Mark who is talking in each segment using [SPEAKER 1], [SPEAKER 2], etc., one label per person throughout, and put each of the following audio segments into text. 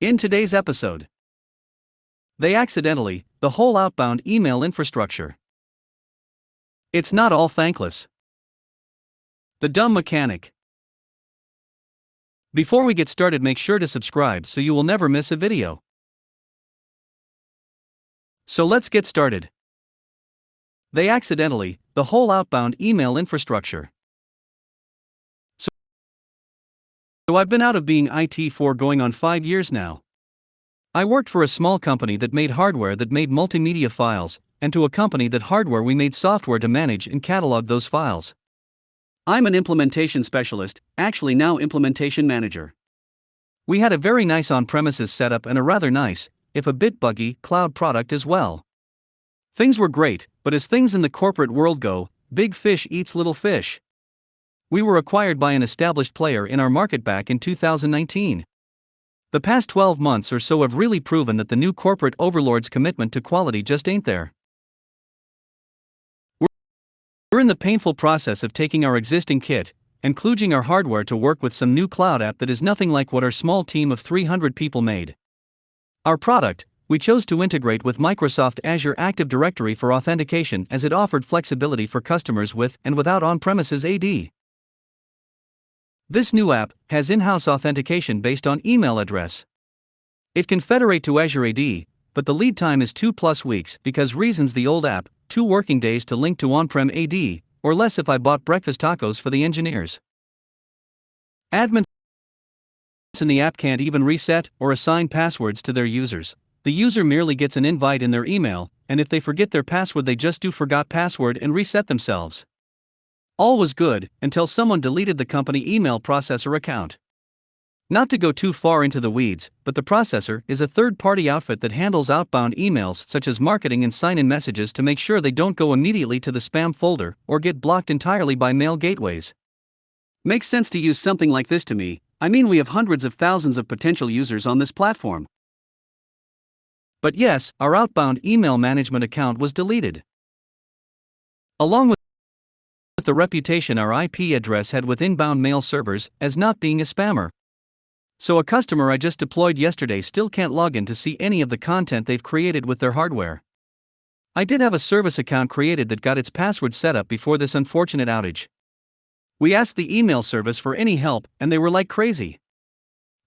[SPEAKER 1] In today's episode, they accidentally, the whole outbound email infrastructure. It's not all thankless. The dumb mechanic. Before we get started, make sure to subscribe so you will never miss a video. So let's get started. They accidentally, the whole outbound email infrastructure. So I've been out of being IT for going on 5 years now. I worked for a small company that made hardware that made multimedia files, and to a company that hardware we made software to manage and catalog those files. I'm an implementation specialist, actually now implementation manager. We had a very nice on-premises setup and a rather nice, if a bit buggy, cloud product as well. Things were great, but as things in the corporate world go, big fish eats little fish. We were acquired by an established player in our market back in 2019. The past 12 months or so have really proven that the new corporate overlord's commitment to quality just ain't there. We're in the painful process of taking our existing kit and kludging our hardware to work with some new cloud app that is nothing like what our small team of 300 people made. Our product, we chose to integrate with Microsoft Azure Active Directory for authentication as it offered flexibility for customers with and without on-premises AD. This new app has in-house authentication based on email address. It can federate to Azure AD, but the lead time is 2+ weeks because reasons the old app, 2 working days to link to on-prem AD, or less if I bought breakfast tacos for the engineers. Admins in the app can't even reset or assign passwords to their users. The user merely gets an invite in their email, and if they forget their password they just do forgot password and reset themselves. All was good, until someone deleted the company email processor account. Not to go too far into the weeds, but the processor is a third-party outfit that handles outbound emails such as marketing and sign-in messages to make sure they don't go immediately to the spam folder or get blocked entirely by mail gateways. Makes sense to use something like this to me. I mean, we have hundreds of thousands of potential users on this platform. But yes, our outbound email management account was deleted. Along with the reputation our IP address had with inbound mail servers as not being a spammer. So a customer I just deployed yesterday still can't log in to see any of the content they've created with their hardware. I did have a service account created that got its password set up before this unfortunate outage. We asked the email service for any help and they were like crazy.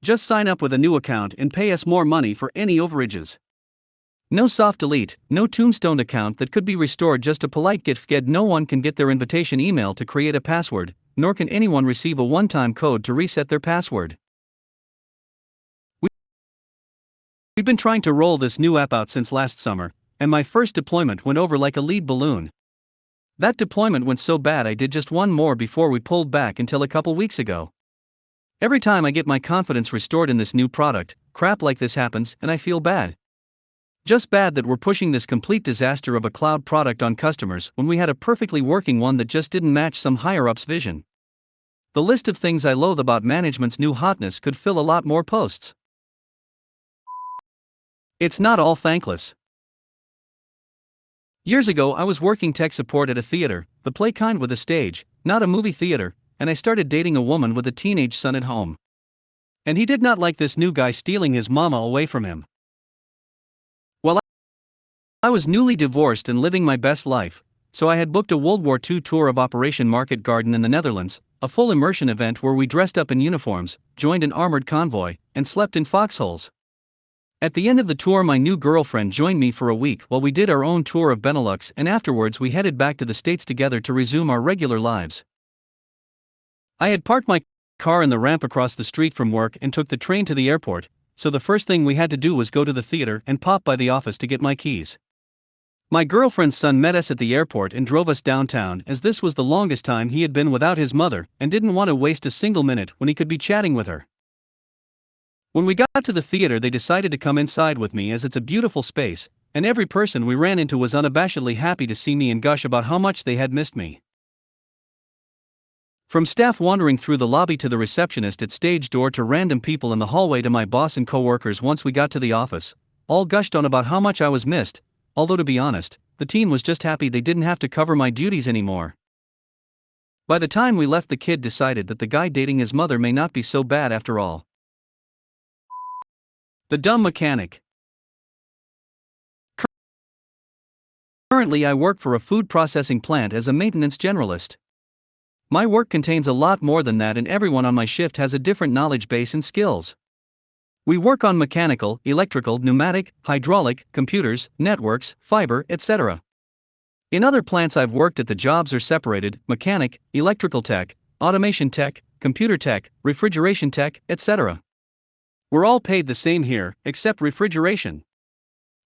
[SPEAKER 1] Just sign up with a new account and pay us more money for any overages. No soft delete, no tombstone account that could be restored, just a polite get. No one can get their invitation email to create a password, nor can anyone receive a one-time code to reset their password. We've been trying to roll this new app out since last summer, and my first deployment went over like a lead balloon. That deployment went so bad I did just one more before we pulled back until a couple weeks ago. Every time I get my confidence restored in this new product, crap like this happens and I feel bad. Just bad that we're pushing this complete disaster of a cloud product on customers when we had a perfectly working one that just didn't match some higher-up's vision. The list of things I loathe about management's new hotness could fill a lot more posts. It's not all thankless. Years ago I was working tech support at a theater, the play kind with a stage, not a movie theater, and I started dating a woman with a teenage son at home. And he did not like this new guy stealing his mama away from him. I was newly divorced and living my best life, so I had booked a World War II tour of Operation Market Garden in the Netherlands, a full immersion event where we dressed up in uniforms, joined an armored convoy, and slept in foxholes. At the end of the tour my new girlfriend joined me for a week while we did our own tour of Benelux, and afterwards we headed back to the States together to resume our regular lives. I had parked my car in the ramp across the street from work and took the train to the airport, so the first thing we had to do was go to the theater and pop by the office to get my keys. My girlfriend's son met us at the airport and drove us downtown, as this was the longest time he had been without his mother and didn't want to waste a single minute when he could be chatting with her. When we got to the theater they decided to come inside with me as it's a beautiful space, and every person we ran into was unabashedly happy to see me and gush about how much they had missed me. From staff wandering through the lobby to the receptionist at stage door to random people in the hallway to my boss and co-workers once we got to the office, all gushed on about how much I was missed. Although to be honest, the team was just happy they didn't have to cover my duties anymore. By the time we left the kid decided that the guy dating his mother may not be so bad after all. The dumb mechanic. Currently, I work for a food processing plant as a maintenance generalist. My work contains a lot more than that, and everyone on my shift has a different knowledge base and skills. We work on mechanical, electrical, pneumatic, hydraulic, computers, networks, fiber, etc. In other plants I've worked at, the jobs are separated: mechanic, electrical tech, automation tech, computer tech, refrigeration tech, etc. We're all paid the same here, except refrigeration.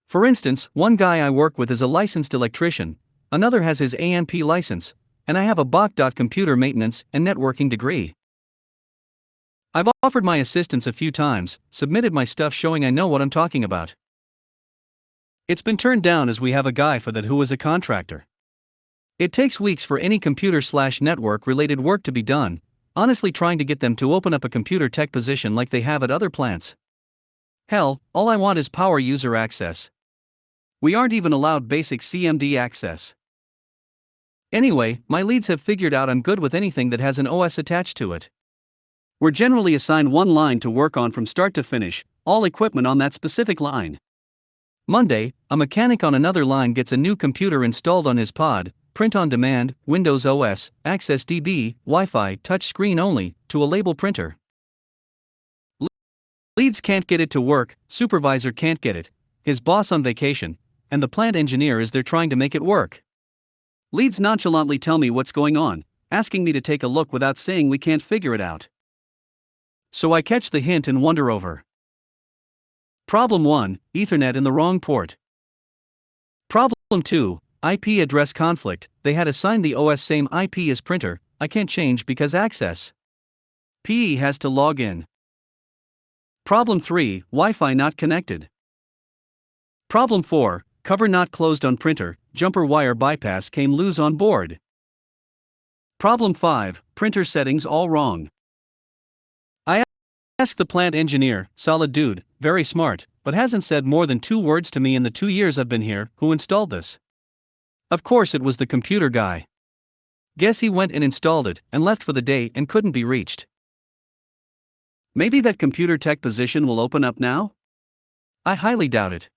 [SPEAKER 1] For instance, one guy I work with is a licensed electrician, another has his A&P license, and I have a BOC. Computer maintenance and networking degree. I've offered my assistance a few times, submitted my stuff showing I know what I'm talking about. It's been turned down as we have a guy for that who is a contractor. It takes weeks for any computer/network related work to be done, honestly trying to get them to open up a computer tech position like they have at other plants. Hell, all I want is power user access. We aren't even allowed basic CMD access. Anyway, my leads have figured out I'm good with anything that has an OS attached to it. We're generally assigned one line to work on from start to finish, all equipment on that specific line. Monday, a mechanic on another line gets a new computer installed on his pod, print on demand, Windows OS, Access DB, Wi-Fi, touchscreen only, to a label printer. Leads can't get it to work, supervisor can't get it, his boss on vacation, and the plant engineer is there trying to make it work. Leads nonchalantly tell me what's going on, asking me to take a look without saying we can't figure it out. So I catch the hint and wander over. Problem 1, Ethernet in the wrong port. Problem 2, IP address conflict. They had assigned the OS same IP as printer, I can't change because access PE has to log in. Problem 3, Wi-Fi not connected. Problem 4, cover not closed on printer, jumper wire bypass came loose on board. Problem 5, printer settings all wrong. I asked the plant engineer, solid dude, very smart, but hasn't said more than 2 words to me in the 2 years I've been here, who installed this. Of course it was the computer guy. Guess he went and installed it, and left for the day and couldn't be reached. Maybe that computer tech position will open up now? I highly doubt it.